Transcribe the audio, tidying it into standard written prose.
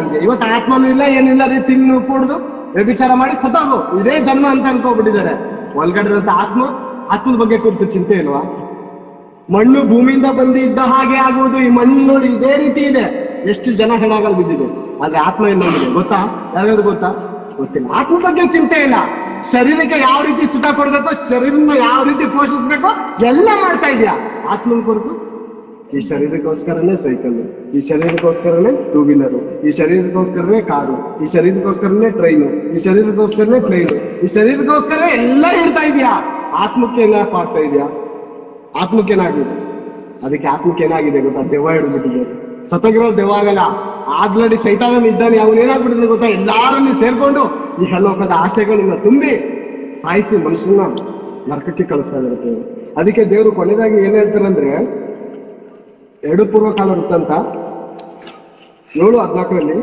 ನಮ್ಗೆ. ಇವತ್ತು ಆತ್ಮನೂ ಇಲ್ಲ, ಏನಿಲ್ಲ ರೀ, ತಿನ್ನು ಕುಡ್ದು ವ್ಯಭಿಚಾರ ಮಾಡಿ ಸತ್ತೋಗು, ಇದೇ ಜನ್ಮ ಅಂತ ಅನ್ಕೋಬಿಟ್ಟಿದ್ದಾರೆ. ಒಳಗಡೆ ಆತ್ಮದ ಬಗ್ಗೆ ಕುರಿತು ಚಿಂತೆ ಇಲ್ವಾ? ಮಣ್ಣು ಭೂಮಿಯಿಂದ ಬಂದಿದ್ದ ಹಾಗೆ ಆಗುವುದು. ಈ ಮಣ್ಣು ನೋಡಿ ಇದೇ ರೀತಿ ಇದೆ. ಎಷ್ಟು ಜನ ಹೆಣಗಳು ಬಿದ್ದಿದೆ, ಆದ್ರೆ ಆತ್ಮ ಇನ್ನೊಂದಿದೆ. ಗೊತ್ತಾ? ಯಾವ್ಯಾವ್ದು ಗೊತ್ತಾ? ಗೊತ್ತಿಲ್ಲ. ಆತ್ಮ ಬಗ್ಗೆ ಚಿಂತೆ ಇಲ್ಲ. ಶರೀರಕ್ಕೆ ಯಾವ ರೀತಿ ಸುಖ ಕೊಡ್ಬೇಕೋ, ಶರೀರನ ಯಾವ ರೀತಿ ಪೋಷಿಸ್ಬೇಕೋ ಎಲ್ಲ ಮಾಡ್ತಾ ಇದೆಯಾ. ಆತ್ಮನ ಕುರಿತು ಈ ಶರೀರಕ್ಕೋಸ್ಕರನೇ ಸೈಕಲ್, ಈ ಶರೀರಕ್ಕೋಸ್ಕರನೇ ಟೂ ವೀಲರು, ಈ ಶರೀರಕ್ಕೋಸ್ಕರನೇ ಕಾರು, ಈ ಶರೀರಕ್ಕೋಸ್ಕರನೇ ಟ್ರೈನು, ಈ ಶರೀರಕ್ಕೋಸ್ಕರನೇ ಪ್ಲೇನು, ಈ ಶರೀರಕ್ಕೋಸ್ಕರ ಎಲ್ಲ ಇಡ್ತಾ ಇದೆಯಾ. ಆತ್ಮಕ್ಕೆ ಏನಾಗ ಆಗ್ತಾ ಇದೆಯಾ? ಆತ್ಮಕ್ಕೆ ಏನಾಗಿದೆ? ಅದಕ್ಕೆ ಆತ್ಮಕ್ಕೆ ಏನಾಗಿದೆ ಗೊತ್ತಾ? ದೆವ್ವ ಹಿಡಿದ್ಬಿಟ್ಟಿದೆ. ಸತ್ತೋಗಿರೋ ದೆವ್ವ ಆಗಲ್ಲ, ಆಲ್ರೆಡಿ ಸೈತಾನ ಇದ್ದಾನೆ. ಅವನು ಏನಾಗ್ಬಿಟ್ಟಿದೆ ಗೊತ್ತಾ? ಎಲ್ಲಾರನ್ನು ಸೇರ್ಕೊಂಡು ಈ ಹಲೋಕದ ಆಸೆಗಳನ್ನ ತುಂಬಿ ಸಾಯಿಸಿ ಮನುಷ್ಯನ ನರಕಕ್ಕೆ ಕಳಿಸ್ತಾ ಇರುತ್ತೆ. ಅದಕ್ಕೆ ದೇವರು ಕೊನೆಯದಾಗಿ ಏನ್ ಹೇಳ್ತಾರಂದ್ರೆ, 2 ಪೂರ್ವಕಾಲ ವೃತ್ತಾಂತ 7:14